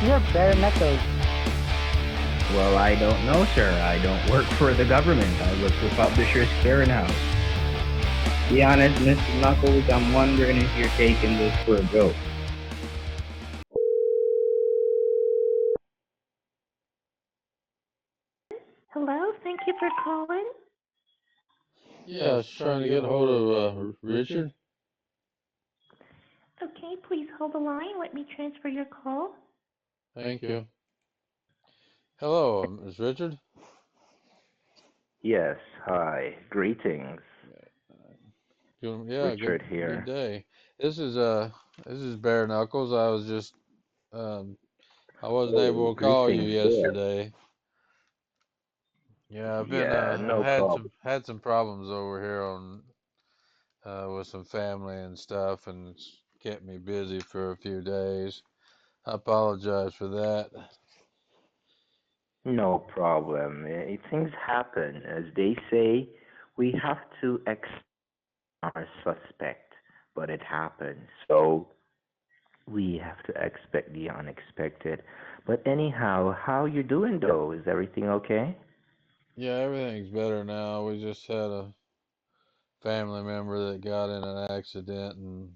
You're bare knuckles. Well, I don't know, sir. I don't work for the government. I work for Publishers Clearinghouse. Be honest, Mr. Knuckles, I'm wondering if you're taking this for a joke. Hello, thank you for calling. Yeah, I was trying to get a hold of Richard. Okay, please hold the line. Let me transfer your call. Thank you. Hello, is Richard? Yes, hi. Greetings. Yeah, Richard good here. day. This is Bare Knuckles. Um I wasn't Oh, able to call you greetings there. yesterday. Yeah, I've been Yeah, no had problem. some problems over here on with some family and stuff, and it's kept me busy for a few days. I apologize for that. No problem. Things happen. As they say, we have to expect our suspect, but it happens. So we have to expect the unexpected. But anyhow, how you doing though? Is everything okay? Yeah, everything's better now. We just had a family member that got in an accident and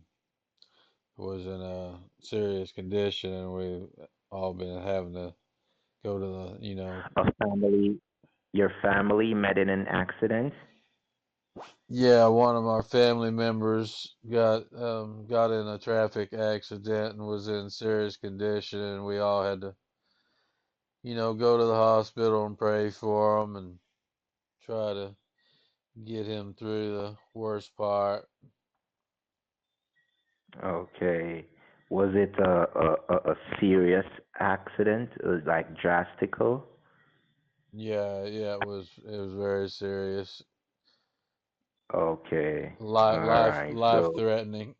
was in a serious condition, and we've all been having to go to A family, your family met in an accident? yeah, one of our family members got in a traffic accident and was in serious condition, and we all had to, go to the hospital and pray for him and try to get him through the worst part. Okay. Was it a serious accident, like drastical? Yeah, yeah, it was very serious, Okay. life All life right. life So, threatening.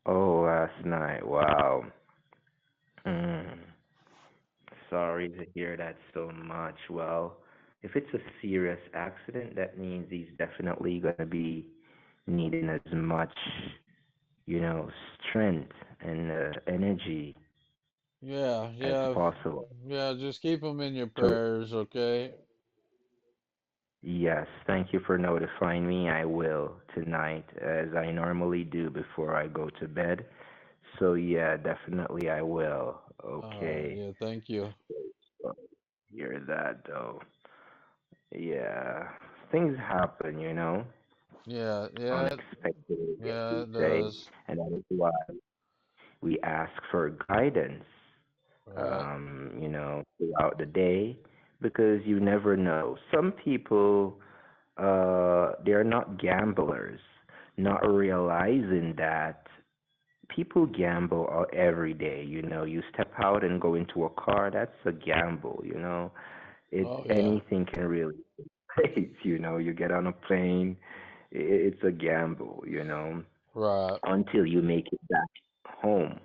oh, last night. Wow. Mm. Sorry to hear that so much. Well, if it's a serious accident, that means he's definitely going to be needing as much, strength and energy Yeah, as yeah, possible. yeah. Just keep them in your So, prayers, okay? yes, thank you for notifying me. I will tonight, as I normally do before I go to bed. So, yeah, definitely I will. All right, Okay. yeah, thank you. So, hear that, though. Yeah, things happen, Yeah, yeah, unexpectedly, as yeah, we it say, does. and that is why we ask for guidance, Right. throughout the day, because you never know. Some people, they're not gamblers, not realizing that people gamble every day. You step out and go into a car, that's a gamble. Oh yeah. Anything can really take place. You get on a plane, it's a gamble. Right. Until you make it back home.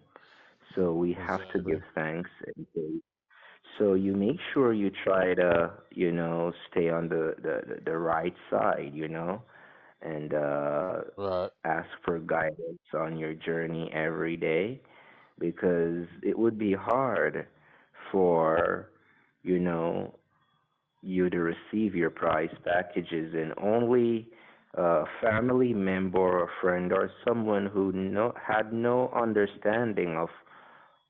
So we have to give Exactly. thanks and praise. So you make sure you try to, stay on the right side, and Right. ask for guidance on your journey every day, because it would be hard for, you know, you to receive your prize packages and only a family member or friend or someone who had no understanding of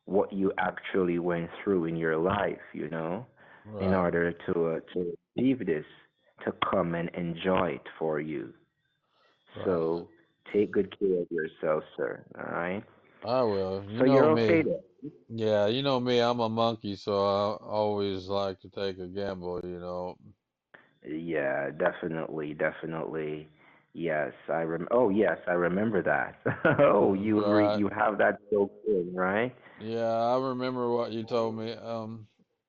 what you actually went through in your life, in Right. order to receive this, to come and enjoy it for you. Right. So take good care of yourself, sir. All right. I will. So you're okay then? Yeah, you know me, I'm a monkey, so I always like to take a gamble. Yeah, definitely, definitely. Yes, Oh, yes, I remember that. Oh, Right. you have that so in, right? Yeah, I remember what you told me.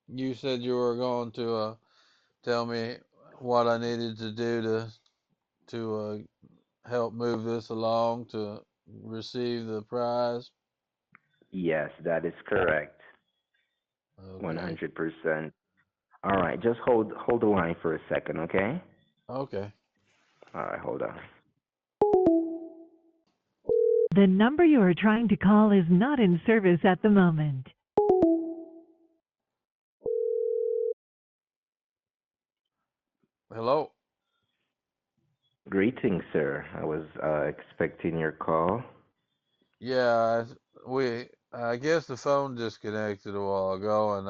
You said you were going to tell me what I needed to do to help move this along to receive the prize. Yes, that is correct. Okay. 100%. All right, just hold the line for a second, okay? Okay. All right, hold on. The number you are trying to call is not in service at the moment. Hello. Greetings, sir. I was expecting your call. Yeah, I guess the phone disconnected a while ago, and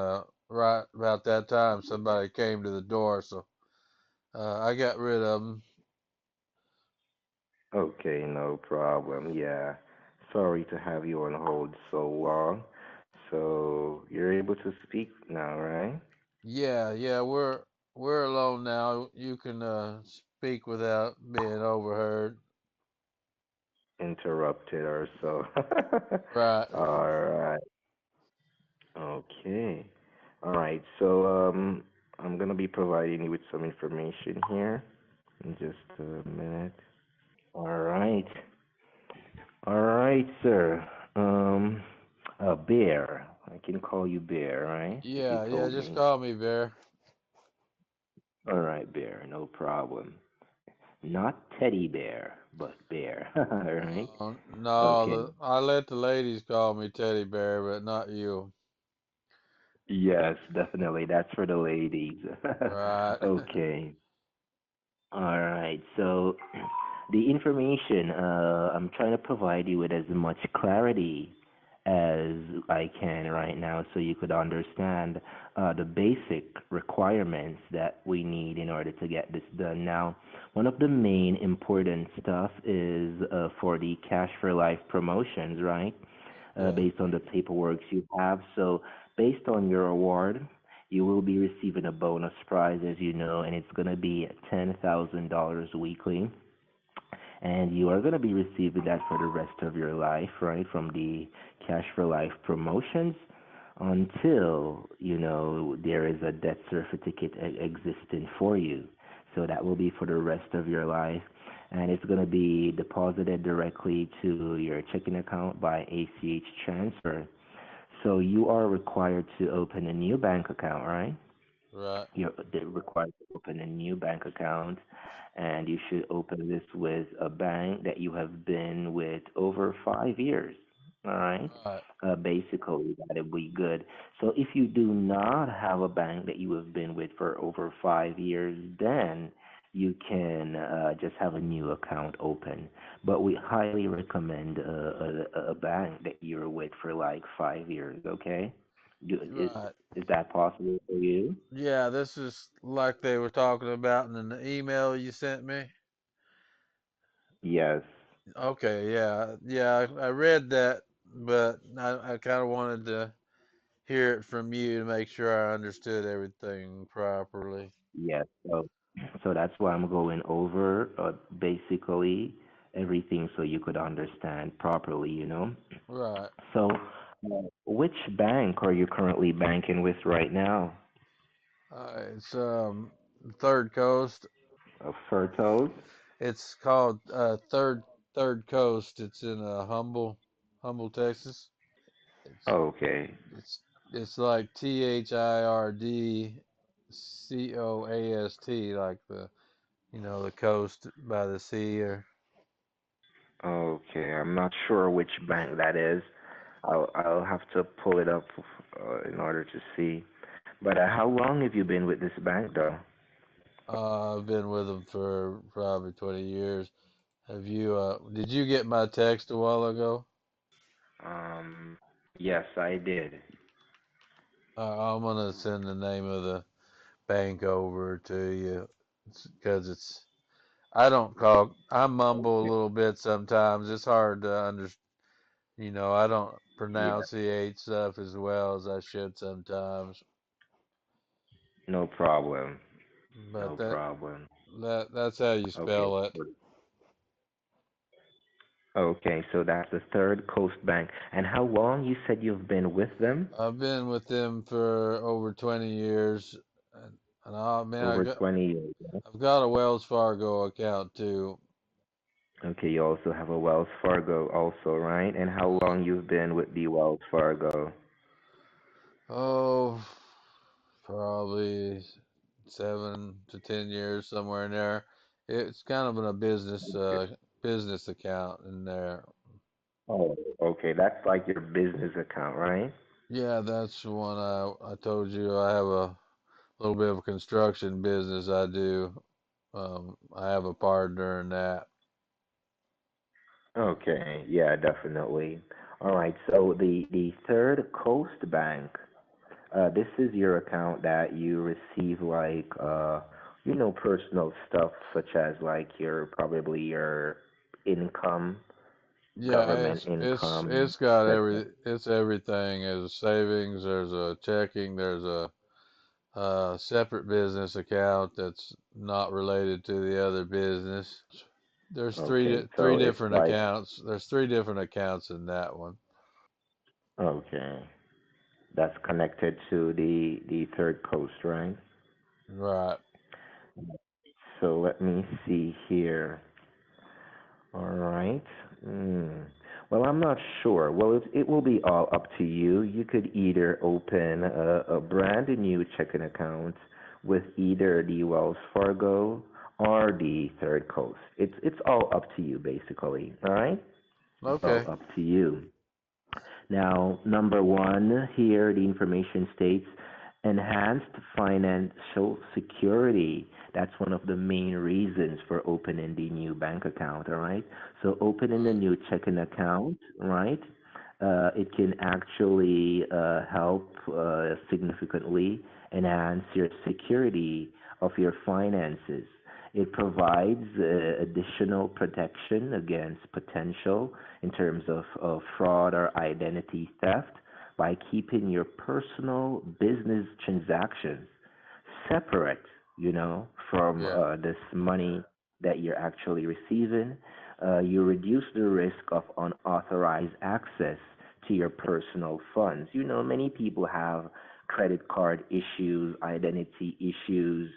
right about that time, somebody came to the door, so I got rid of them. Okay, no problem. Yeah. Sorry to have you on hold so long. So you're able to speak now, right? Yeah, we're alone now. You can speak without being overheard. Interrupted or so. Right. All right. Okay. All right. So I'm gonna be providing you with some information here in just a minute. All right. All right, sir. Um, Bear. I can call you Bear, right? If you Yeah, told just me. call me Bear. All right, Bear. No problem. Not Teddy Bear, but Bear. All right. No, Okay. I let the ladies call me Teddy Bear, but not you. Yes, definitely. That's for the ladies. Right. Okay. All right. So the information I'm trying to provide you with as much clarity as I can right now so you could understand the basic requirements that we need in order to get this done. Now, one of the main important stuff is for the Cash for Life promotions, right? Yeah. Based on the paperwork you have. So, based on your award, you will be receiving a bonus prize, as you know, and it's going to be $10,000 weekly. And you are going to be receiving that for the rest of your life, right? From the Cash for Life promotions until, there is a death certificate existing for you. So that will be for the rest of your life. And it's going to be deposited directly to your checking account by ACH transfer. So you are required to open a new bank account, right? Right. They're required to open a new bank account, and you should open this with a bank that you have been with over 5 years. All right. Right. Basically, that'll be good. So if you do not have a bank that you have been with for over 5 years, then you can just have a new account open. But we highly recommend a bank that you're with for like 5 years. Okay. Right. Is that possible for you? Yeah, this is like they were talking about in the email you sent me. Yes. Okay, yeah, I read that, but I kind of wanted to hear it from you to make sure I understood everything properly. Yes. So that's why I'm going over basically everything so you could understand properly. Right. So, which bank are you currently banking with right now? It's Third Coast. Fertos? It's called Third Coast. It's in Humble, Texas. It's Okay. it's it's like THIRDCOAST, like the coast by the sea. Or Okay. I'm not sure which bank that is. I'll have to pull it up in order to see. But how long have you been with this bank, though? I've been with them for probably 20 years. Did you get my text a while ago? Um, yes, I did. I'm gonna send the name of the bank over to you because I mumble a Okay. little bit sometimes. It's hard to understand. I don't Yeah. pronunciate stuff as well as I should sometimes. No problem. But No problem. that's how you Okay. spell it. Okay, so that's the Third Coast Bank. And how long you said you've been with them? I've been with them for over 20 years, and man, Over 20 years. Yeah? I've got a Wells Fargo account too. Okay, you also have a Wells Fargo also, right? And how Right. long you've been with the Wells Fargo? Oh, probably 7 to 10 years, somewhere in there. It's kind of in a business account in there. Oh, okay, that's like your business account, right? Yeah, that's the one I told you I have a little bit of a construction business I do. I have a partner in that. Okay, yeah, definitely. All right, so the Third Coast Bank, this is your account that you receive like personal stuff such as like your probably your income, Yeah, government income, it's got etc. it's everything. There's a savings, there's a checking, there's a separate business account that's not related to the other business. There's Okay, three so it's different like accounts. There's three different accounts in that one. okay, that's connected to the Third Coast, right? Right. So let me see here. All right. Mm. Well, I'm not sure. Well, it will be all up to you. You could either open a brand new checking account with either the Wells Fargo or the Third Coast. It's all up to you, basically. All right. It's all Okay. up to you. Now, number one here, the information states enhanced financial security. That's one of the main reasons for opening the new bank account, all right? So, opening the new checking account, right? It can actually help significantly enhance your security of your finances. It provides additional protection against potential in terms of fraud or identity theft by keeping your personal business transactions separate, from Yeah. this money that you're actually receiving. You reduce the risk of unauthorized access to your personal funds. Many people have credit card issues, identity issues,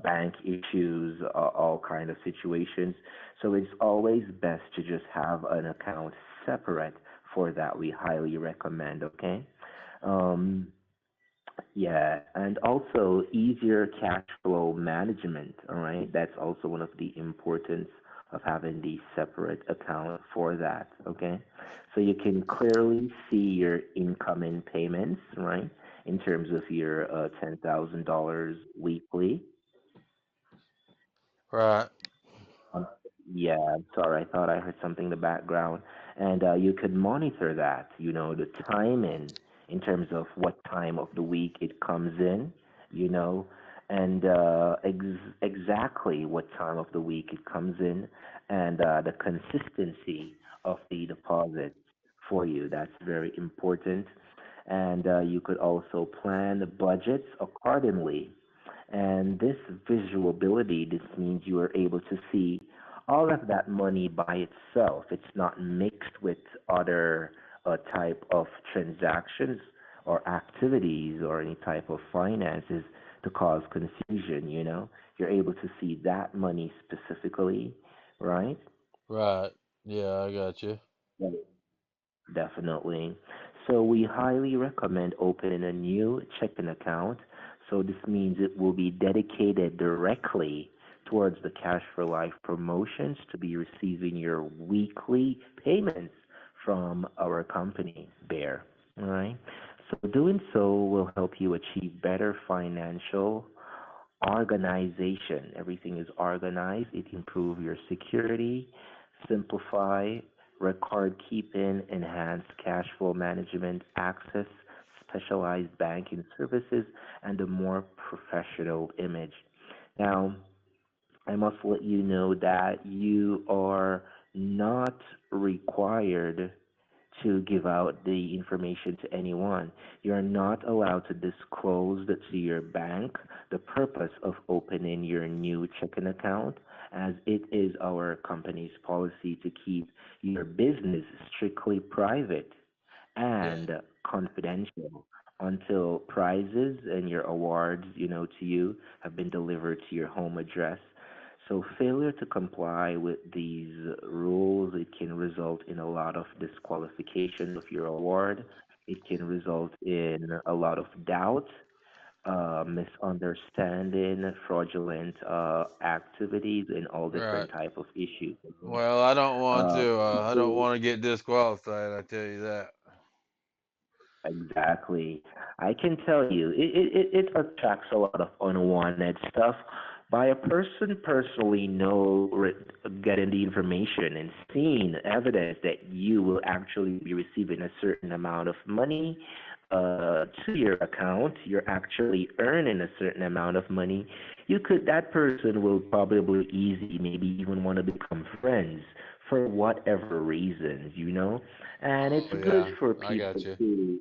bank issues, all kind of situations. So it's always best to just have an account separate for that. We highly recommend. Okay. Um, yeah, and also easier cash flow management. All right, that's also one of the importance of having the separate account for that. Okay, so you can clearly see your incoming payments, right, in terms of your $10,000 weekly. Right. Um, yeah, I'm sorry. I thought I heard something in the background. And you could monitor that, the timing in terms of what time of the week it comes in, you know, and exactly what time of the week it comes in, and the consistency of the deposit for you. That's very important. And you could also plan the budgets accordingly, and this visual ability, this means you are able to see all of that money by itself. It's not mixed with other type of transactions or activities or any type of finances to cause confusion. You're able to see that money specifically, right? Right. Yeah, I got you. Definitely. So we highly recommend opening a new checking account. So this means it will be dedicated directly towards the Cash for Life promotions to be receiving your weekly payments from our company, Bear. All right. So doing so will help you achieve better financial organization. Everything is organized. It improve your security, simplify record keeping, enhance cash flow management, access specialized banking services, and a more professional image. Now, I must let you know that you are not required to give out the information to anyone. You're not allowed to disclose that to your bank the purpose of opening your new checking account, as it is our company's policy to keep your business strictly private Yeah. and confidential until prizes and your awards, to you have been delivered to your home address. So failure to comply with these rules, it can result in a lot of disqualification of your award. It can result in a lot of doubt, misunderstanding, fraudulent activities, and all Right. different type of issues. Okay? Well, Uh, I don't want to get disqualified, I tell you that. Exactly. I can tell you, it attracts a lot of unwanted stuff. By a person personally getting the information and seeing evidence that you will actually be receiving a certain amount of money to your account, you're actually earning a certain amount of money, that person will probably easy, maybe even want to become friends for whatever reasons, you know? And it's Oh good yeah, for I people got you. to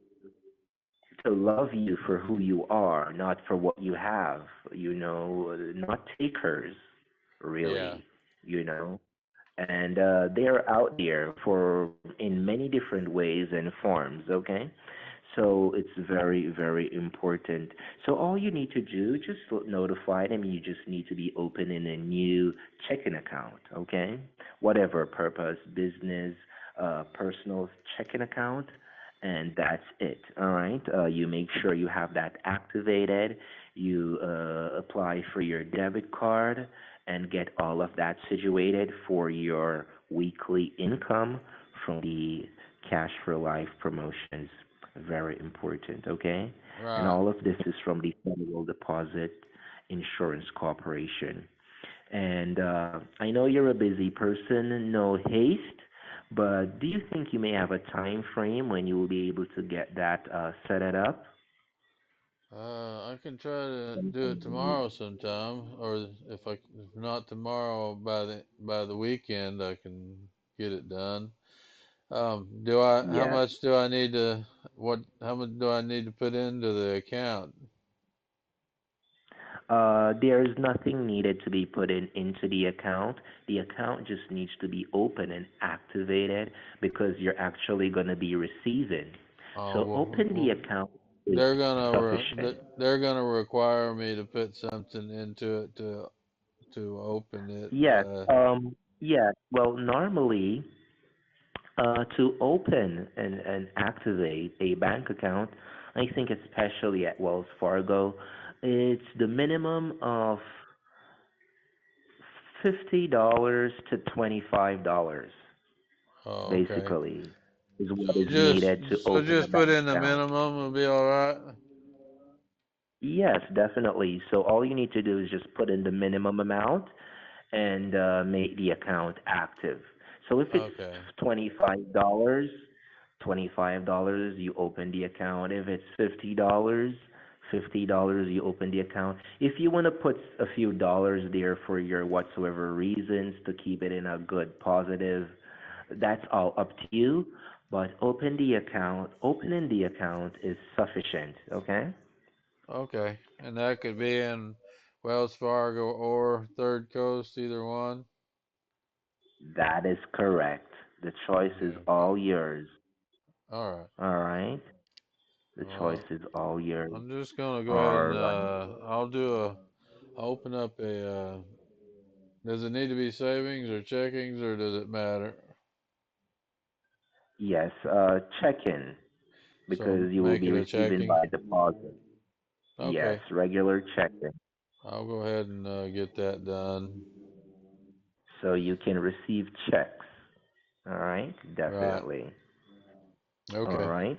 love you for who you are, not for what you have, not takers, Yeah, really, you know. And they're out there for in many different ways and forms, okay? So it's very, very important. So all you need to do, just notify them. You just need to be opening a new checking account, okay? Whatever purpose, business, personal checking account, and that's it. All right. You make sure you have that activated. You apply for your debit card and get all of that situated for your weekly income from the Cash for Life promotions. Very important, okay? And right. all of this is from the Federal Deposit Insurance Corporation. And I know you're a busy person, no haste, but do you think you may have a time frame when you will be able to get that set it up? I can try to do it tomorrow sometime, or if not tomorrow, by the weekend, I can get it done. How Yes. much do I need to, how much do I need to put into the account? There is nothing needed to be put into the account. The account just needs to be open and activated because you're actually going to be receiving. Oh, So open the account is sufficient. they're gonna require me to put something into it to open it. Yes. Yes. Well, normally, to open and activate a bank account, I think especially at Wells Fargo, it's the minimum of $50 to $25, Oh, okay. basically, is what is needed to So open a just put bank in the account. minimum and be all right. Yes, definitely. So all you need to do is just put in the minimum amount and make the account active. So if it's Okay. $25, $25, you open the account. If it's $50, you open the account. If you want to put a few dollars there for your whatsoever reasons to keep it in a good positive, that's all up to you. But open the account. Opening the account is sufficient. Okay. Okay. And that could be in Wells Fargo or Third Coast, either one. That is correct. The choice is Okay. all yours. All right. All right. The choice Well, is all yours. I'm just gonna go ahead All and right. I'll open up does it need to be savings or checkings or does it matter? Yes. Check in So because you will make be it a receiving checking. by deposit. Yes. Okay. Regular check in. I'll go ahead and get that done. So you can receive checks. All right. Right. Definitely. All Okay. right.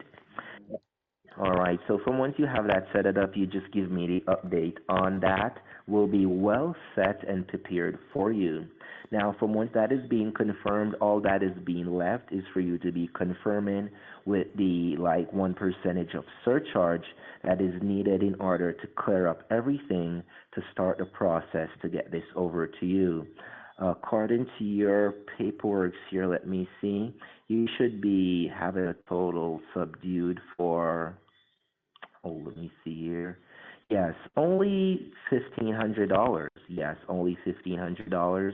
All right. So from once you have that set it up, you just give me the update on that. We'll be well set and prepared for you. Now, from once that is being confirmed, all that is being left is for you to be confirming with the like 1% of surcharge that is needed in order to clear up everything to start the process to get this over to you. According to your paperwork here, let me see. You should be having a total subdued for, oh, let me see here. Yes, only $1,500. Yes, only $1,500.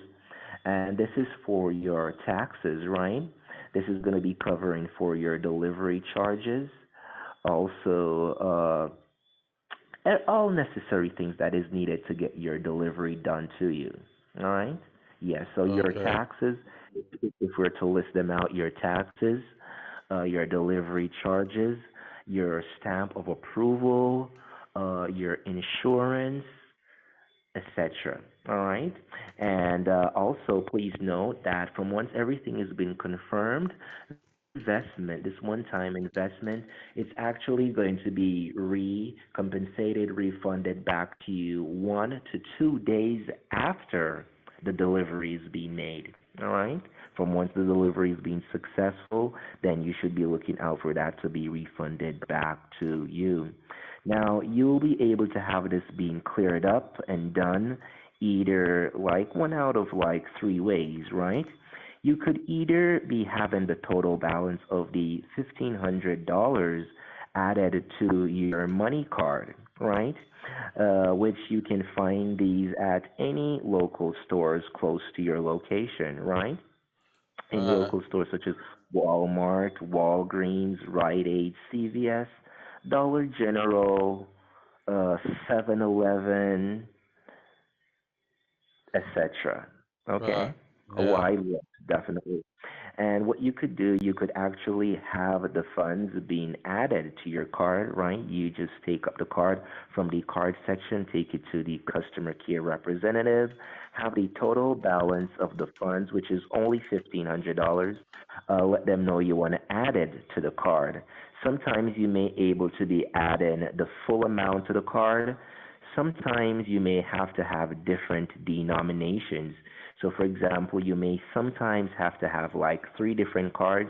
And this is for your taxes, right? This is going to be covering for your delivery charges. Also, all necessary things that is needed to get your delivery done to you. All right? Yes, so your Okay. taxes, if we're to list them out, your taxes, your delivery charges, your stamp of approval, your insurance, etc. All right? And also, please note that from once everything has been confirmed, investment, this one-time investment, it's actually going to be recompensated, refunded back to you 1 to 2 days after the delivery is being made. All right? From once the delivery is being successful, then you should be looking out for that to be refunded back to you. Now, you'll be able to have this being cleared up and done either like one out of like three ways, right? You could either be having the total balance of the $1,500 added to your money card, right? Which you can find these at any local stores close to your location, right? In Right. local stores such as Walmart, Walgreens, Rite Aid, CVS, Dollar General, 7-Eleven, etc. Right. Okay? A Yeah. wide list, definitely. And what you could do, you could actually have the funds being added to your card, right? You just take up the card from the card section, take it to the customer care representative, have the total balance of the funds, which is only $1,500. Let them know you want to add it to the card. Sometimes you may able to be adding the full amount to the card. Sometimes you may have to have different denominations. So, for example, you may sometimes have to have like three different cards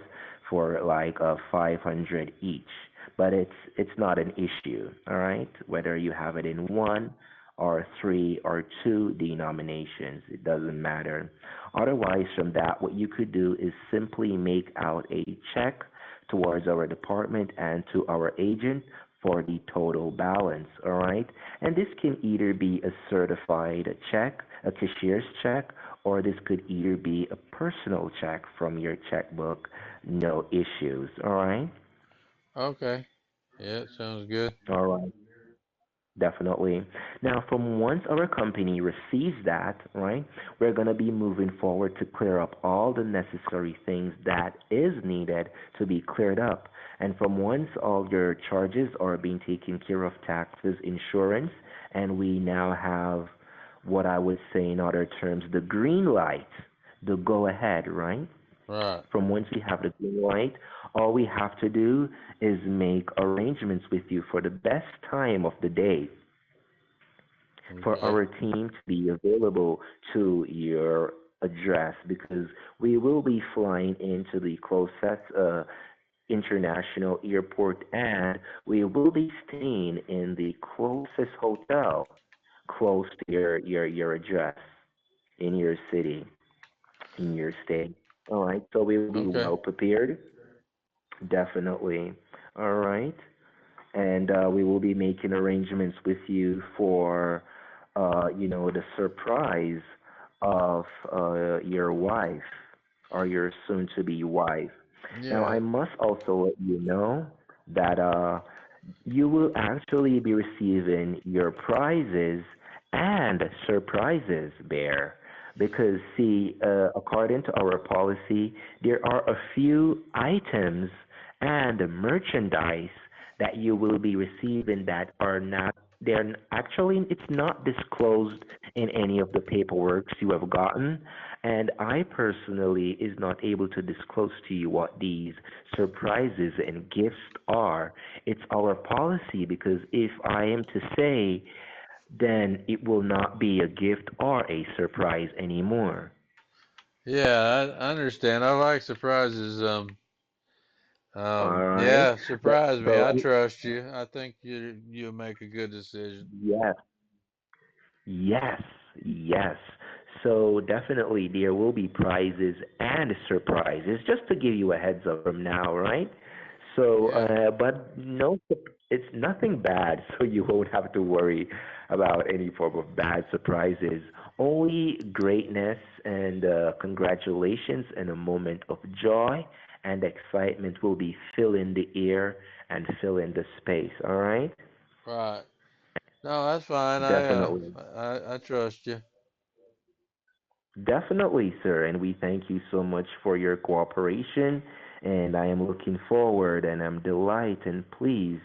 for like 500 each, but it's not an issue, all right? Whether you have it in one or three or two denominations, it doesn't matter. Otherwise, from that, what you could do is simply make out a check towards our department and to our agent for the total balance, all right? And this can either be a certified check, a cashier's check, or this could either be a personal check from your checkbook, no issues, all right? Okay. Yeah, it sounds good. All right. Definitely. Now, from once our company receives that, right, we're going to be moving forward to clear up all the necessary things that is needed to be cleared up. And from once all your charges are being taken care of, taxes, insurance, and we now have what I would say in other terms, the green light, the go ahead, right? Right. From once we have the green light, all we have to do is make arrangements with you for the best time of the day for Okay. our team to be available to your address because we will be flying into the closest international airport and we will be staying in the closest hotel close to your address in your city, in your state. All right, so we will be Okay. well prepared, definitely. All right. And we will be making arrangements with you for, the surprise of your wife or your soon-to-be wife. Now, I Yeah. must also let you know that you will actually be receiving your prizes and surprises, Bear. Because, see, according to our policy, there are a few items and merchandise that you will be receiving that are not, they're actually, it's not disclosed in any of the paperwork you have gotten. And I personally is not able to disclose to you what these surprises and gifts are. It's our policy because if I am to say, then it will not be a gift or a surprise anymore. Yeah, I understand. I like surprises. All right. Yeah, surprise me. So, I trust you. I think you'll make a good decision. yes, yes, yes. So definitely there will be prizes and surprises, just to give you a heads up from now, right? So, Yeah. but no, it's nothing bad, so you won't have to worry about any form of bad surprises. Only greatness and congratulations and a moment of joy and excitement will be filling the air and filling the space, all right? Right. No, that's fine. Definitely. I trust you. Definitely, sir. And we thank you so much for your cooperation. And I am looking forward and I'm delighted and pleased,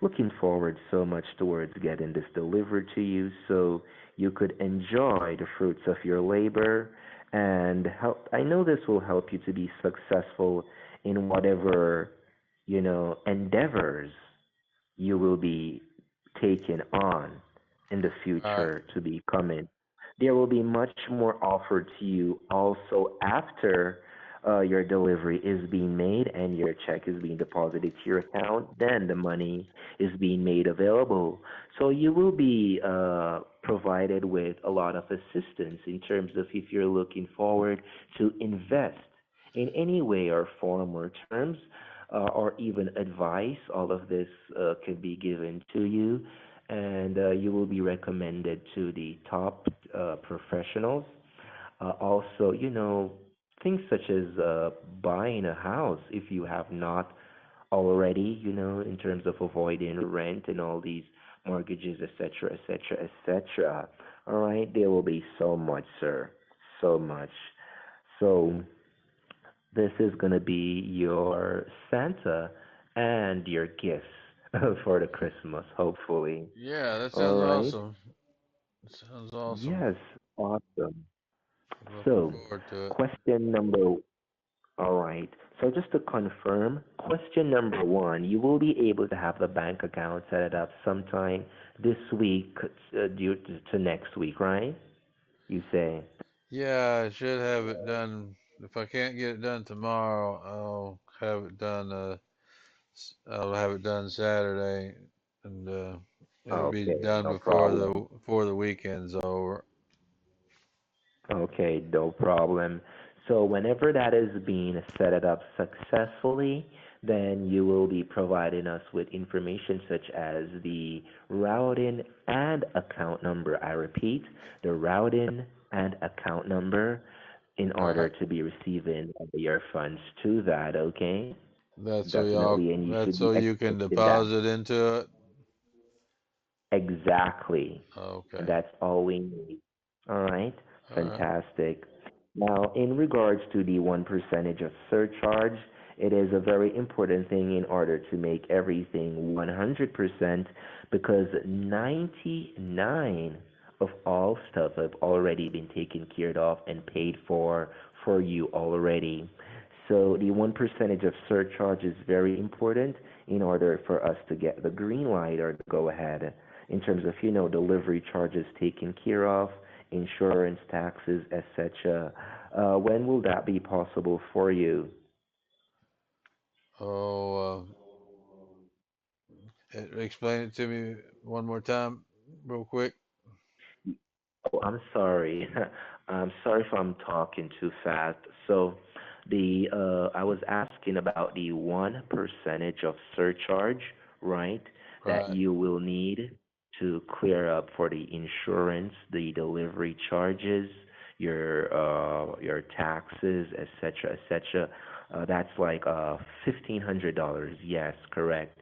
looking forward so much towards getting this delivered to you so you could enjoy the fruits of your labor and help. I know this will help you to be successful in whatever, endeavors you will be taking on in the Right. future to be coming. There will be much more offered to you also after your delivery is being made and your check is being deposited to your account. Then the money is being made available. So you will be provided with a lot of assistance in terms of if you're looking forward to invest in any way or form or terms or even advice. All of this can be given to you, and you will be recommended to the top professionals. Also, things such as buying a house if you have not already, in terms of avoiding rent and all these mortgages, etc., etc., etc. All right, there will be so much, sir, so much. So this is going to be your Santa and your gifts for the Christmas, hopefully. Yeah, that All sounds right. awesome. That sounds awesome. Yes, awesome. Looking So, forward to it. question number, all right. So just to confirm, question number one, you will be able to have the bank account set it up sometime this week due to next week, right? You say. Yeah, I should have it done. If I can't get it done tomorrow, I'll have it done Saturday, and it'll be Okay, done no problem. before the weekend's over. Okay, no problem. So whenever that is being set it up successfully, then you will be providing us with information such as the routing and account number. I repeat, the routing and account number in order Right. to be receiving your funds to that, okay? Definitely, and you That's should be so you can expecting that. deposit into it. Exactly. And Okay. that's all we need. All right. All right. Fantastic. Now, in regards to the 1% of surcharge, it is a very important thing in order to make everything 100% because 99 of all stuff have already been taken care of and paid for you already. So the 1% of surcharge is very important in order for us to get the green light or the go ahead in terms of, delivery charges taken care of, insurance, taxes, etc. When will that be possible for you? Oh, explain it to me one more time, real quick. Oh, I'm sorry. I'm sorry if I'm talking too fast. So, I was asking about the 1% of surcharge, right? That Right. you will need to clear up for the insurance, the delivery charges, your taxes, etc., etc. That's like $1,500. Yes, correct.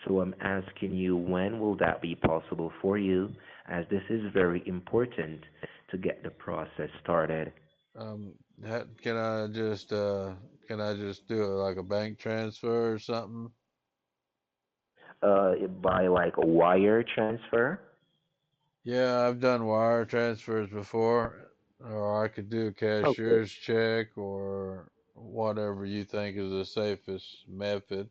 So I'm asking you, when will that be possible for you? As this is very important to get the process started. Um, can I just do it like a bank transfer or something? By like a wire transfer. Yeah, I've done wire transfers before, or I could do a Okay. cashier's check or whatever you think is the safest method.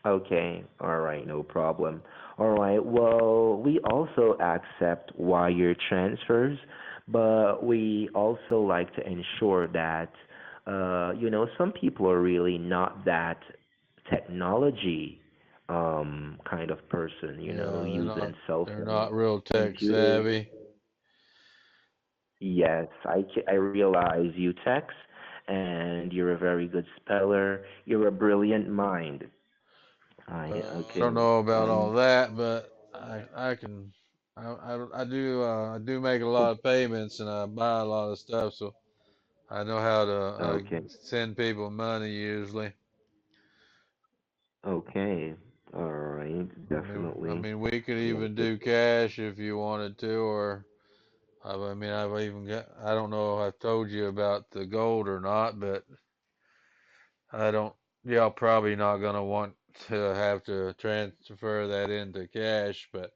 Okay. All right. No problem. All right. Well, we also accept wire transfers, but we also like to ensure that, some people are really not that technology kind of person, Yeah, using cell they're not phones, real tech computers. savvy. Yes, I realize you text, and you're a very good speller. You're a brilliant mind. I don't Okay. know about all Um. that, but I can I do make a lot of payments and I buy a lot of stuff, so I know how to Okay. send people money usually. Okay. All right. I Definitely. mean, we could even Wonderful. do cash if you wanted to, or I don't know if I've told you about the gold or not, but I don't, y'all probably not gonna want to have to transfer that into cash, but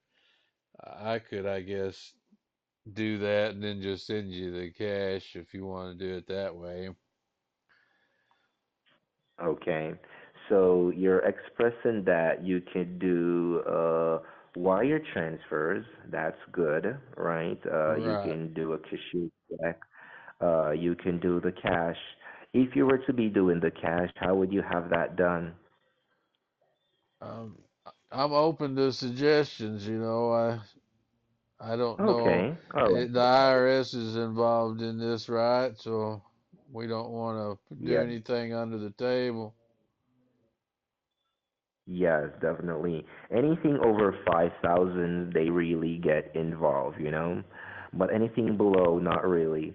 I could, I guess, do that and then just send you the cash if you want to do it that way. Okay. So you're expressing that you can do wire transfers. That's good, right? You Right. can do a cashier check. You can do the cash. If you were to be doing the cash, how would you have that done? Um, I'm open to suggestions. I don't know. Okay. All right. The IRS is involved in this, right? So we don't want to do Yeah. anything under the table. Yes, definitely. Anything over 5,000, they really get involved, you know? But anything below, not really.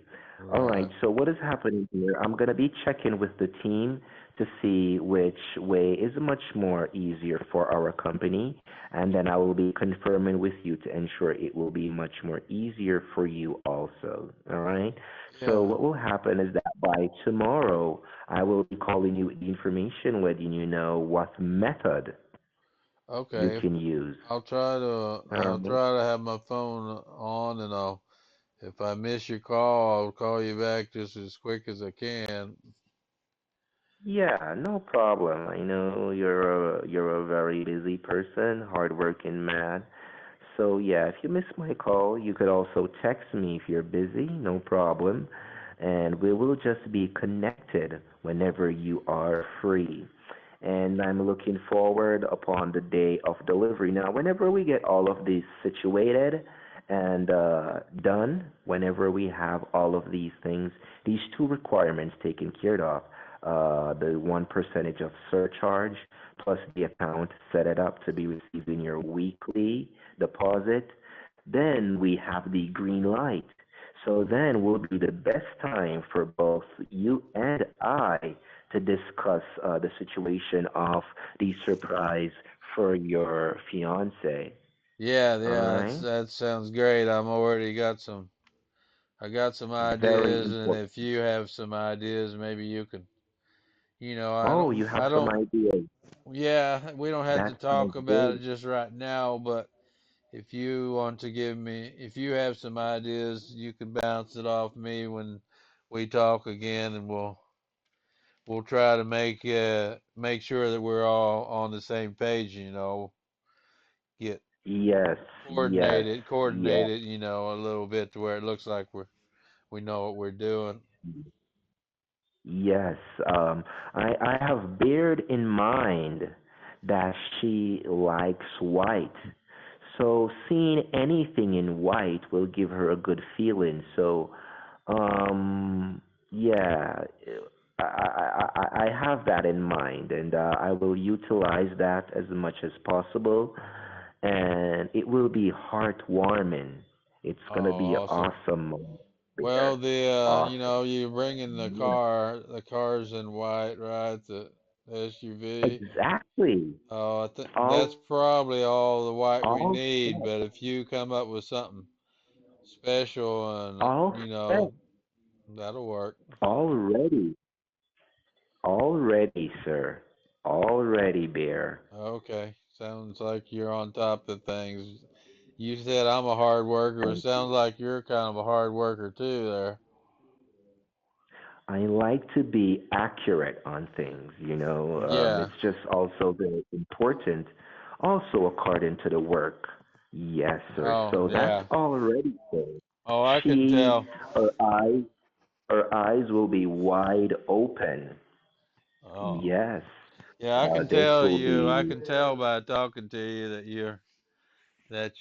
All right, Right. so what is happening here? I'm going to be checking with the team to see which way is much more easier for our company, and then I will be confirming with you to ensure it will be much more easier for you also. All right? So Yeah. what will happen is that by tomorrow, I will be calling you with the information, letting you know what method you Okay. can use. All I'll right. try to have my phone on, and if I miss your call, I'll call you back just as quick as I can. Yeah, no problem. I know you're a very busy person, hardworking man. So yeah, if you miss my call, you could also text me if you're busy, no problem. And we will just be connected whenever you are free. And I'm looking forward upon the day of delivery. Now, whenever we get all of these situated and done, whenever we have all of these things, these two requirements taken care of, the 1% of surcharge plus the account, set it up to be receiving your weekly deposit, then we have the green light. So then will be the best time for both you and I to discuss the situation of the surprise for your fiance. Yeah, All yeah, right? that sounds great. I got some Very ideas, and important. if you have some ideas, maybe you can. Oh, you have I some don't. ideas. Yeah, we don't have to That talk sounds about it good. just right now, but if you have some ideas, you can bounce it off me when we talk again, and we'll try to make sure that we're all on the same page. Get Yes, yes, yes. coordinated. A little bit to where it looks like we know what we're doing. Yes, I have Beard in mind that she likes white. So seeing anything in white will give her a good feeling. So, yeah, I have that in mind, and I will utilize that as much as possible, and it will be heartwarming. It's gonna Oh, be awesome. awesome, Well, Bear. Awesome. you bring in the cars in white, right? The SUV. Exactly. Oh, I think that's All probably all the white we all need. set. But if you come up with something special, and All set. that'll work. Already. Already, sir. Already, Bear. Okay, sounds like you're on top of things. You said I'm a hard worker. It Thank you. sounds like you're kind of a hard worker too, there. I like to be accurate on things, you know. Yeah. It's just also very important, also according to the work. Yes, sir. Oh, So that's yeah. already, sir. Oh, I can She, tell. her eyes, her eyes will be wide open. Oh, Yes. yeah. This will I be, can tell by talking to you that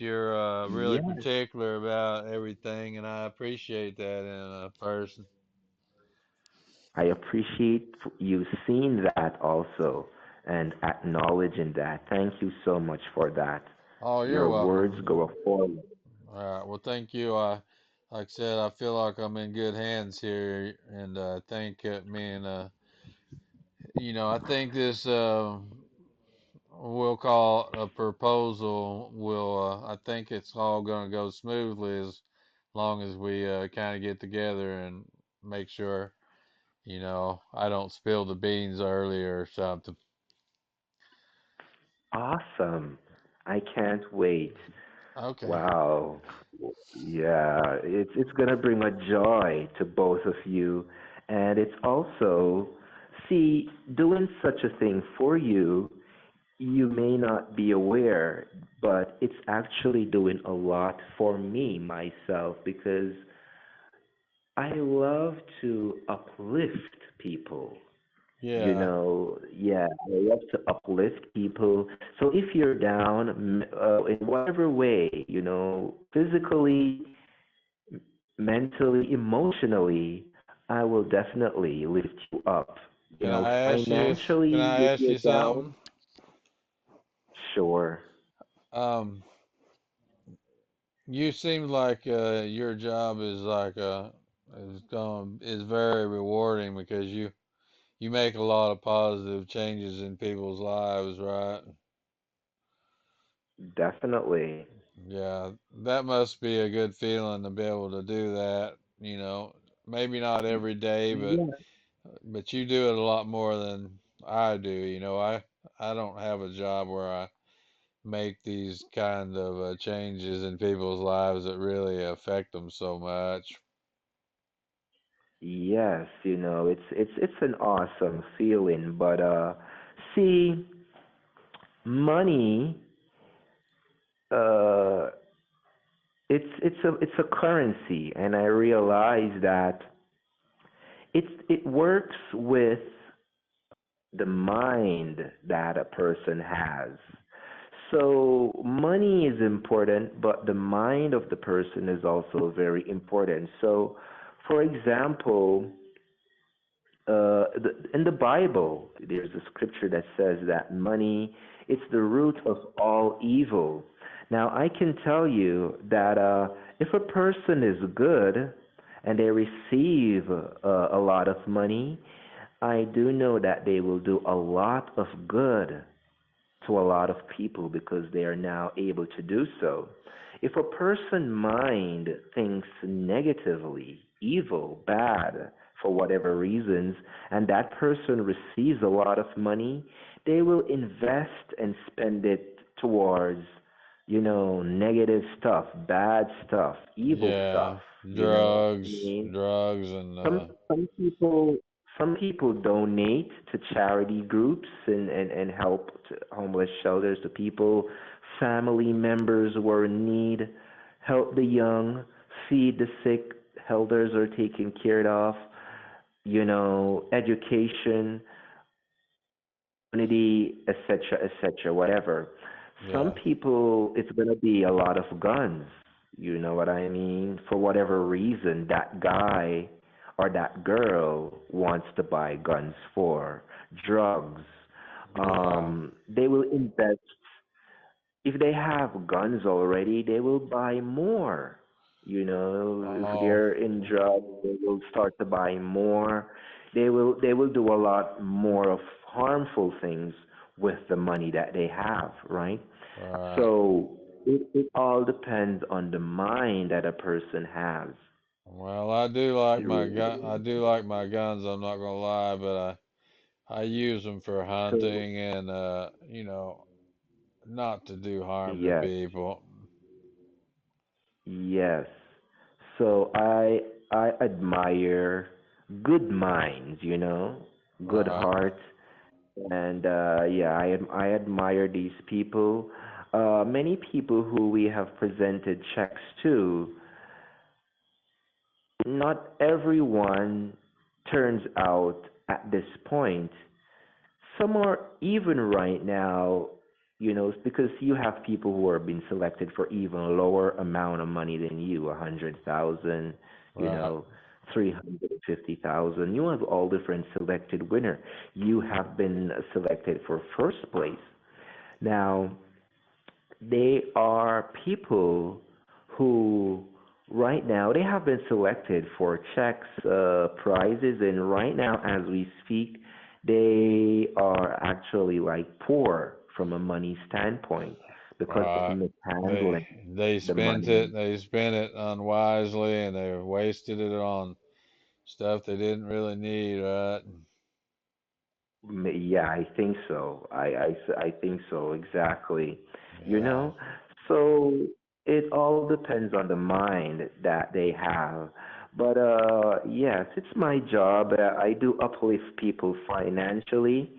you're really yes. particular about everything, and I appreciate that in a person. I appreciate you seeing that also and acknowledging that. Thank you so much for that. Oh, you're Your words welcome. go forward. All right. Well, thank you. Like I said, I feel like I'm in good hands here, and I think me and I think this we'll call it a proposal. I think it's all going to go smoothly as long as we kind of get together and make sure, I don't spill the beans early or something. Awesome. I can't wait. Okay. Wow. Yeah, it's gonna bring a joy to both of you, and it's also See, doing such a thing for you, you may not be aware, but it's actually doing a lot for me myself because I love to uplift people. Yeah. Yeah, I love to uplift people. So if you're down in whatever way, physically, mentally, emotionally, I will definitely lift you up. Can Financially, I if ask you're you down, something? sure. Um, you seem like your job is is very rewarding because you make a lot of positive changes in people's lives, right? Definitely. Yeah, that must be a good feeling to be able to do that, maybe not every day, Yeah. but you do it a lot more than I do. I don't have a job where I make these kind of changes in people's lives that really affect them so much. Yes, it's an awesome feeling, but see, money uh it's a currency, and I realize that it works with the mind that a person has. So money is important, but the mind of the person is also very important. So, for example, in the Bible, there's a scripture that says that money it's the root of all evil. Now, I can tell you that if a person is good and they receive a lot of money, I do know that they will do a lot of good to a lot of people because they are now able to do so. If a person mind thinks negatively, evil, bad, for whatever reasons, and that person receives a lot of money, they will invest and spend it towards, negative stuff, bad stuff, evil stuff. Yeah, You know what I drugs, mean? drugs, and Some some people some people donate to charity groups and help to homeless shelters to people, family members who are in need, help the young, feed the sick, elders are taken care of, education, community, etc., etc., whatever. Some yeah, people, it's going to be a lot of guns. You know what I mean? For whatever reason, that guy or that girl wants to buy guns for drugs. yeah. They will invest if they have guns already, they will buy more. If Oh, they're in drugs, they will start to buy more. They will do a lot more of harmful things with the money that they have, right? right. So it all depends on the mind that a person has. Well, I do like It my really gun. I is. do like my guns. I'm not gonna lie, but I use them for So hunting and not to do harm to yes, people. yes. So I admire good minds, good Right. heart, and yeah, I admire these people. Many people who we have presented checks to, not everyone turns out at this point. Some are even right now, because you have people who are being selected for even lower amount of money than you, 100,000, you Right. know, 350,000. You have all different selected winner. You have been selected for first place. Now, they are people who right now they have been selected for checks, prizes, and right now as we speak, they are actually like poor from a money standpoint because of Right. mishandling the money. They spent it unwisely, and they wasted it on stuff they didn't really need, right? Yeah, I think so. I think so, exactly. You Yeah. know, so it all depends on the mind that they have. But yes, it's my job. I do uplift people financially,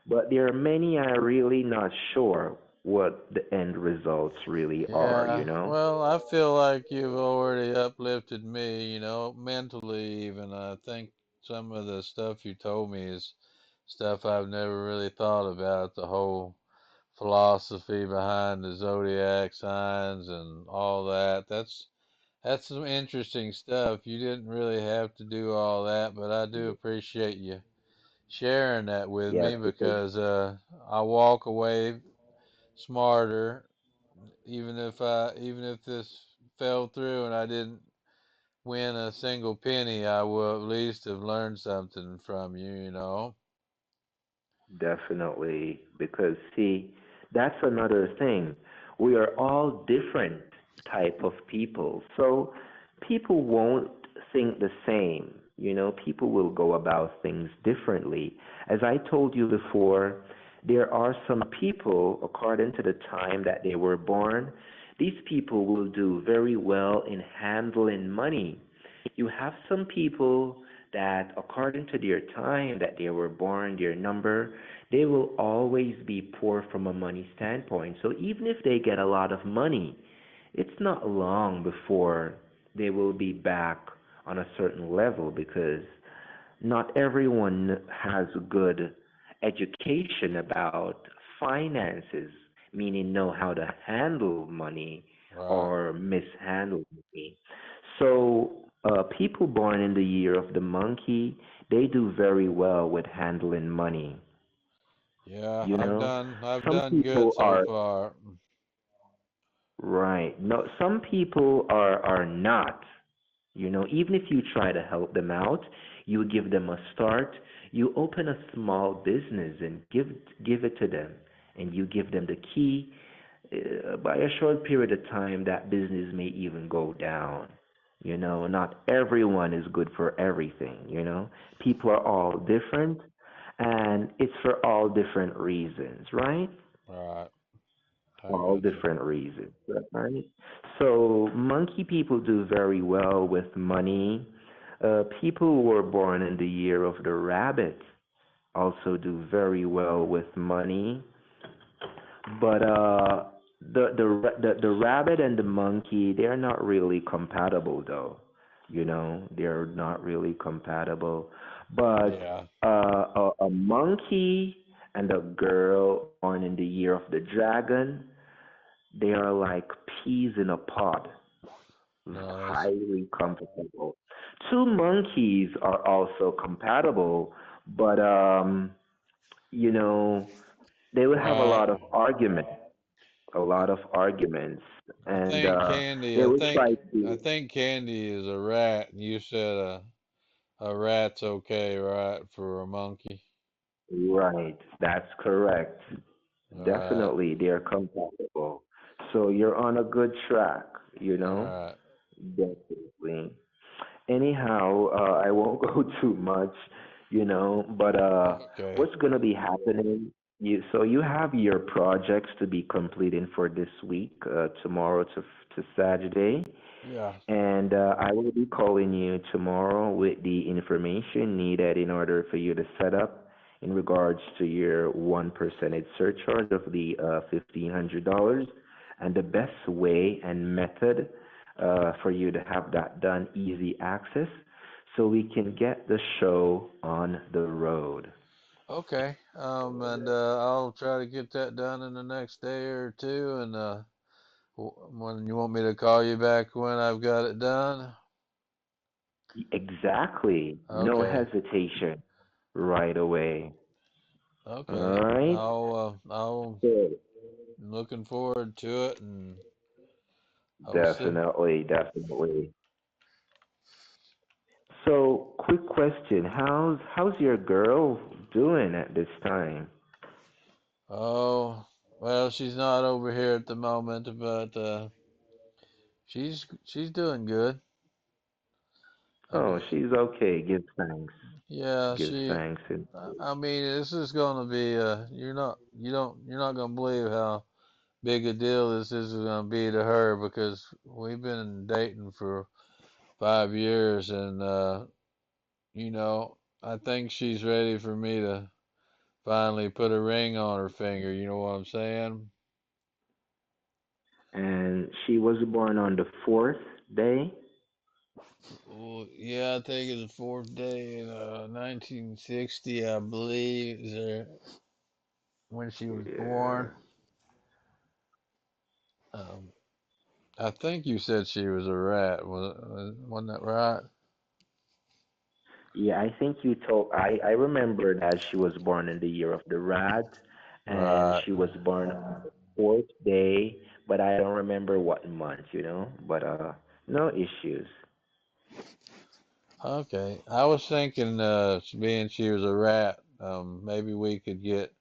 but there are many I really not sure what the end results really are, you Yeah, know? well, I feel like you've already uplifted me, mentally even. I think some of the stuff you told me is stuff I've never really thought about, the whole philosophy behind the zodiac signs and all that. That's some interesting stuff. You didn't really have to do all that, but I do appreciate you sharing that with Yes, me because because I walk away smarter even if this fell through and I didn't win a single penny, I will at least have learned something from you. definitely, because see, that's another thing. We are all different type of people. So people won't think the same. You know, people will go about things differently. As I told you before, there are some people, according to the time that they were born, these people will do very well in handling money. You have some people that, according to their time that they were born, their number, they will always be poor from a money standpoint. So even if they get a lot of money, it's not long before they will be back on a certain level because not everyone has good education about finances, meaning know how to handle money Right. or mishandle money. So, people born in the year of the monkey, they do very well with handling money. Yeah, You I've know, done I've some done good people so are far. right. No, some people are not. You know, even if you try to help them out, you give them a start, you open a small business and give it to them, and you give them the key. By a short period of time, that business may even go down. You know, not everyone is good for everything. You know, people are all different, and it's for all different reasons, right? Right. I All got you. different reasons, right? So monkey people do very well with money. People who were born in the year of the rabbit also do very well with money. But the rabbit and the monkey, they're not really compatible though. You know, they're not really compatible. But Yeah. a monkey and a girl born in the year of the dragon, they are like peas in a pod, Nice. highly compatible. Two monkeys are also compatible, but you know, they would have Right. a lot of arguments, I and think Candy they I would think try I to. think Candy is a rat and you said a rat's okay, right, for a monkey. Right, that's correct. All right. Definitely, they're compatible. So you're on a good track, you All know. right. Definitely. Anyhow, I won't go too much, you know, but Okay. what's gonna be happening? You have your projects to be completing for this week, tomorrow to Saturday, Yeah. and I will be calling you tomorrow with the information needed in order for you to set up in regards to your 1% surcharge of the $1,500 and the best way and method for you to have that done, easy access, so we can get the show on the road. Okay. And I'll try to get that done in the next day or two. And when you want me to call you back when I've got it done. Exactly. No Okay. hesitation. Right away. All Okay. right. I'll Good. looking forward to it, and I'll see. Definitely, definitely. So, quick question: how's your girl doing at this time? Oh, well, she's not over here at the moment, but she's doing good. I Oh, mean, she's okay. Give thanks. yeah, Give she. thanks. And I mean, this is gonna be you're not gonna believe how big a deal this is gonna be to her because we've been dating for 5 years, and you know, I think she's ready for me to finally put a ring on her finger. You know what I'm saying? And she was born on the fourth day. Well, yeah, I think it's the fourth day in 1960, I believe, is there when she was Yeah. born. Um, I think you said she was a rat. Wasn't that right? Yeah, I think you told. I remember that she was born in the year of the rat, and Right. she was born on the fourth day, but I don't remember what month. But no issues. Okay. I was thinking, being she was a rat, maybe we could get.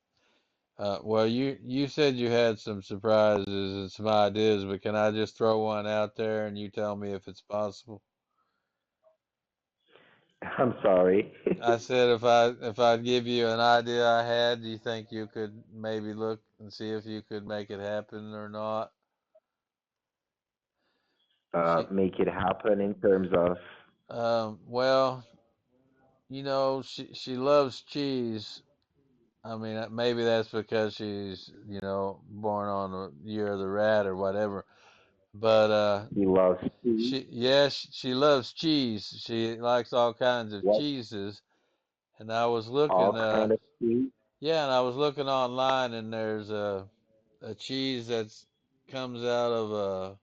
Well, you said you had some surprises and some ideas, but can I just throw one out there and you tell me if it's possible? I'm sorry. I said if I'd give you an idea I had, do you think you could maybe look and see if you could make it happen or not? She, Make it happen in terms of. well, she loves cheese. I mean, maybe that's because she's, born on the year of the rat or whatever. But He loves cheese. she loves cheese. She likes all kinds of What cheeses. And I was looking, all kind of cheese? yeah, and I was looking online, and there's a cheese that's comes out of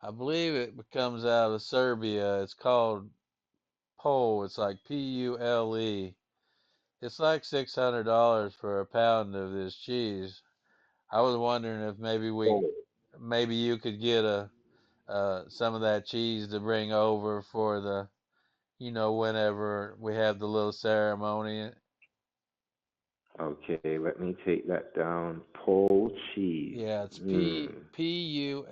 I believe it comes out of Serbia. It's called Pole. It's like Pule. It's like $600 for a pound of this cheese. I was wondering if Oh, maybe you could get some of that cheese to bring over for the, whenever we have the little ceremony. okay. Let me take that down. Pole cheese. Yeah, it's Hmm. Pule.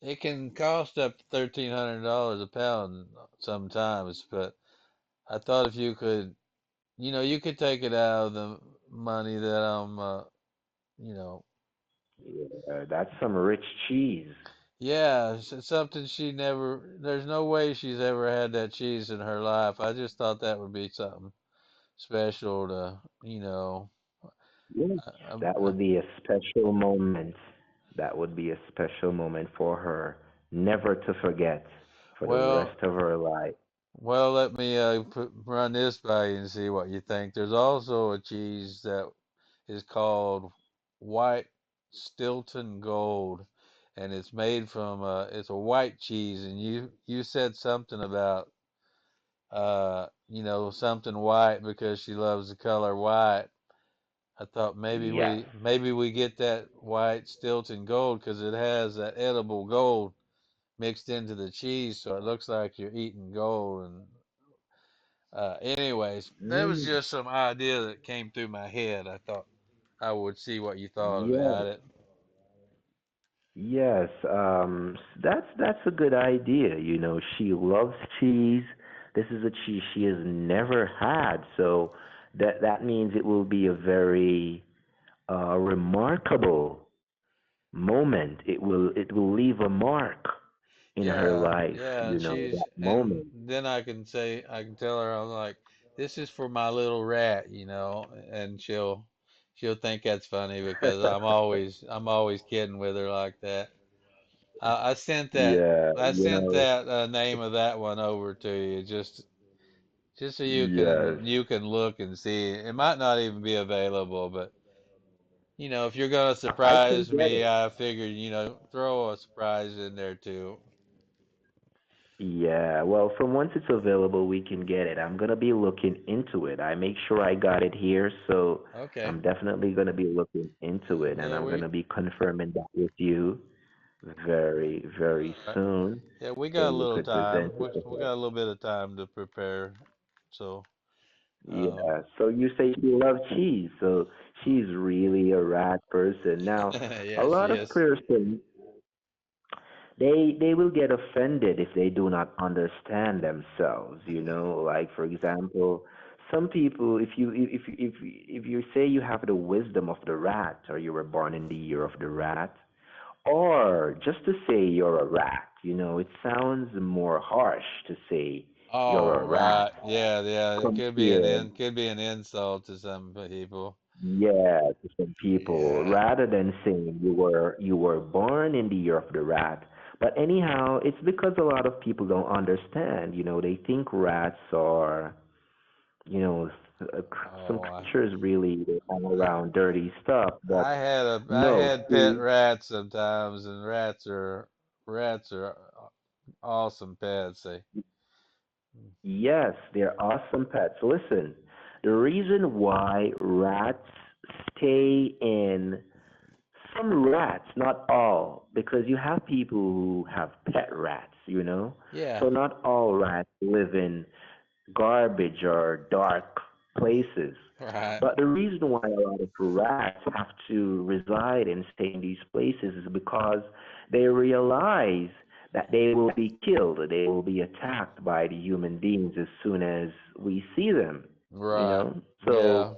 It can cost up to $1,300 a pound sometimes, but I thought if you could, you could take it out of the money that you know, Yeah, that's some rich cheese. yeah, it's something there's no way she's ever had that cheese in her life. I just thought that would be something special to, Yes, uh, that uh, would be a special moment. That would be a special moment for her, never to forget for the well, rest of her life. let me run this by you and see what you think. There's also a cheese that is called white Stilton Gold, and it's made from it's a white cheese, and you said something about something white because she loves the color white. I thought Yes. maybe we get that white Stilton Gold because it has that edible gold mixed into the cheese, so it looks like you're eating gold. And anyways, that was Mm, just some idea that came through my head. I thought I would see what you thought about yes. it. Yes. That's a good idea. She loves cheese. This is a cheese she has never had, so that means it will be a very remarkable moment. It will leave a mark in her Yeah, life, yeah, and that and moment. then I can tell her I'm like, this is for my little rat, and she'll think that's funny because I'm always kidding with her like that. I sent that Yeah, name of that one over to you just so you yes. can look and see. It might not even be available, but if you're gonna I can surprise get me, it. I figured throw a surprise in there too. Yeah, well, from once it's available, we can get it. I'm gonna be looking into it. I make sure I got it here, so Okay. I'm definitely gonna be looking into it, and Yeah, I'm we gonna be confirming that with you very, very All right. soon, Yeah, we so got a you little could time. present it to We her. got a little bit of time to prepare. So, um, Yeah, so you say you love cheese, so she's really a rat person. Now, a yeah, lot she of is. persons they will get offended if they do not understand themselves, like for example, some people, if you say you have the wisdom of the rat, or you were born in the year of the rat, Or just to say you're a rat, it sounds more harsh to say you're a Oh, rat right. Yeah, yeah. It compared, could be an insult to some people. yeah, to some people, Yeah. rather than saying you were born in the year of the rat. But anyhow, it's because a lot of people don't understand. They think rats are, you know, some Oh, creatures really they hang around dirty stuff. But I no, had pet see, rats sometimes, and rats are awesome pets. yes, they're awesome pets. Listen, the reason why rats stay in some rats, not all, because you have people who have pet rats. Yeah. So not all rats live in garbage or dark places. Right. But the reason why a lot of rats have to reside and stay in these places is because they realize that they will be killed, they will be attacked by the human beings as soon as we see them. You Right. know, so Yeah.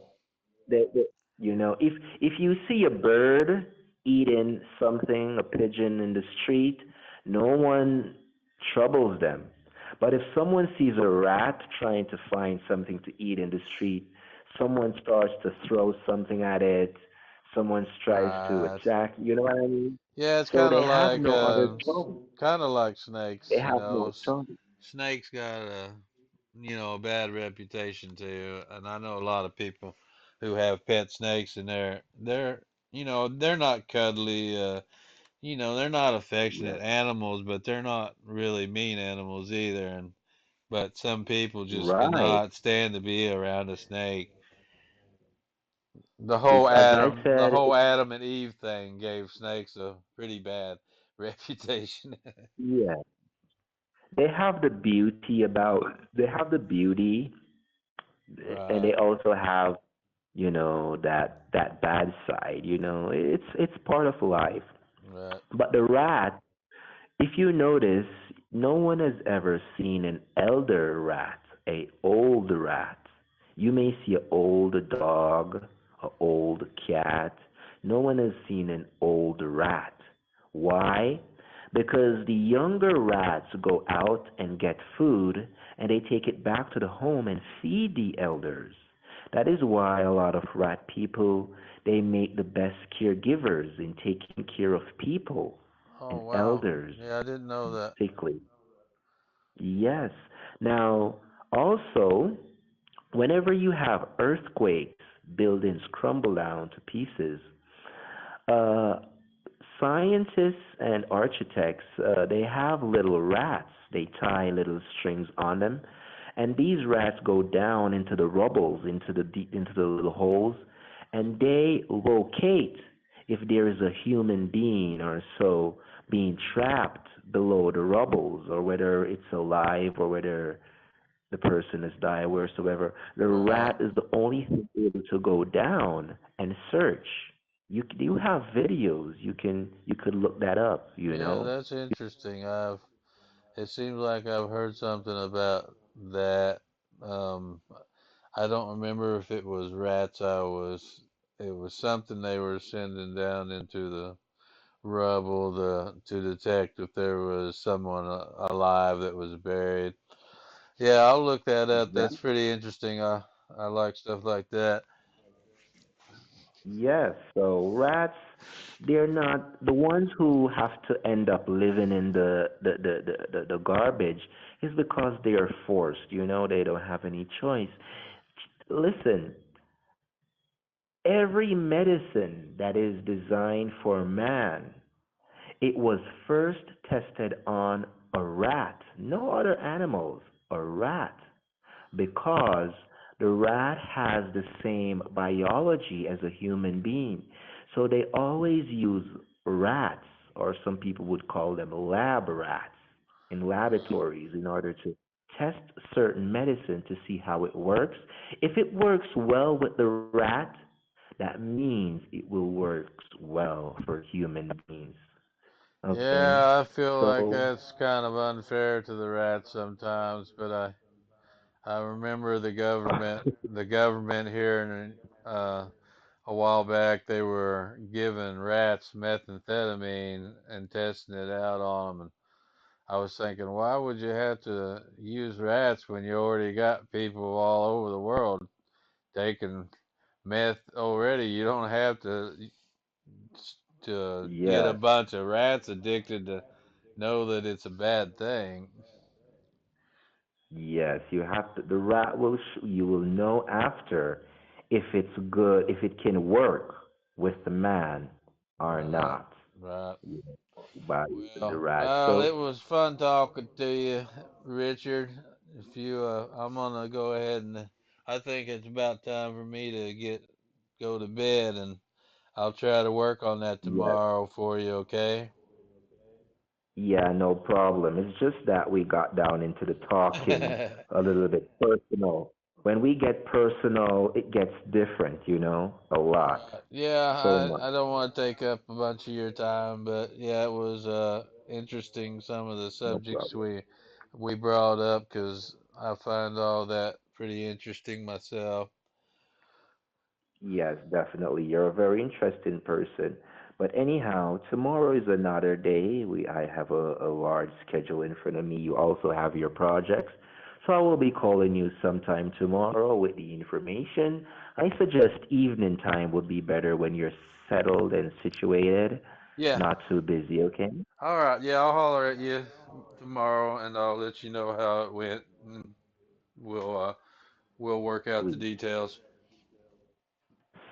if you see a bird eating something, a pigeon in the street, no one troubles them. But if someone sees a rat trying to find something to eat in the street, someone starts to throw something at it, someone tries to Right. attack, you know what I mean? Yeah, it's So they have no other choice. kind of like They snakes, you have know. no choice. Snakes got a bad reputation too, and I know a lot of people who have pet snakes, and they're not cuddly, they're not affectionate Yes. animals, but they're not really mean animals either, and but some people just Right. cannot stand to be around a snake. As I The said, whole Adam and Eve thing gave snakes a pretty bad reputation. yeah, they have the beauty, and Right, they also have that bad side. It's part of life. right. But the rat, if you notice, no one has ever seen an elder rat, a old rat. You may see an old dog, an old cat. No one has seen an old rat. Why? Because the younger rats go out and get food and they take it back to the home and feed the elders. That is why a lot of rat people they make the best caregivers in taking care of people Oh and wow. elders, Yeah, I didn't know that. basically. Yes. Now, also, whenever you have earthquakes, buildings crumble down to pieces, uh, scientists and architects, they have little rats. They tie little strings on them, and these rats go down into the rubbles, into the little holes, and they locate if there is a human being or so being trapped below the rubbles, or whether it's alive or whether the person has died, wheresoever. The Right. rat is the only thing able to go down and search. You have videos. You could look that up. Yeah, that's interesting. It seems like I've heard something about that. Um, I don't remember if it was rats. It was something they were sending down into the rubble to detect if there was someone alive that was buried. Yeah, I'll look that up. That's Exactly. pretty interesting. I like stuff like that. Yes. So rats, they're not the ones who have to end up living in the garbage is because they are forced. They don't have any choice. Listen, every medicine that is designed for man, it was first tested on a rat, no other animals, a rat, because the rat has the same biology as a human being. So they always use rats, or some people would call them lab rats, in Right. laboratories in order to test certain medicine to see how it works. If it works well with the rat, that means it will work well for human beings. Okay? Yeah, I feel like So, that's kind of unfair to the rats sometimes, but I remember the government here in a while back they were giving rats methamphetamine and testing it out on them. And I was thinking, why would you have to use rats when you already got people all over the world taking meth already? You don't have to get a Yes, bunch of rats addicted to know that it's a bad thing. yes. You have to. The rat will. You will know after if it's good, if it can work with the man or Right, not. right. You know, by using the rat. Well, So it was fun talking to you, Richard. If you, I'm gonna go ahead and I think it's about time for me to go to bed, and I'll try to work on that yes, tomorrow for you. Okay? yeah, no problem. It's just that we got down into the talking a little bit personal. When we get personal, it gets different, a lot. Right. Yeah, So much. I don't want to take up a bunch of your time, but yeah, it was interesting some of the No subjects problem. we brought up because I find all that pretty interesting myself. Yes, definitely. You're a very interesting person. But anyhow, tomorrow is another day. I have a large schedule in front of me. You also have your projects. So I will be calling you sometime tomorrow with the information. I suggest evening time would be better when you're settled and situated, Yeah. not too busy, okay? All right. Yeah, I'll holler at you tomorrow, and I'll let you know how it went, and we'll work out the Sweet. details.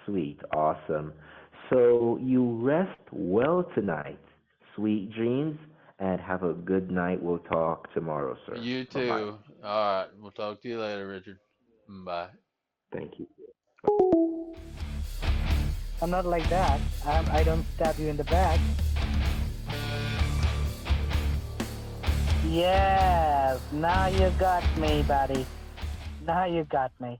Sweet. Awesome. So you rest well tonight. Sweet dreams and have a good night. We'll talk tomorrow, sir. You Bye bye. too. All right. We'll talk to you later, Richard. Bye. Thank you. I'm not like that. I don't stab you in the back. Yes, now you got me, buddy. Now you got me.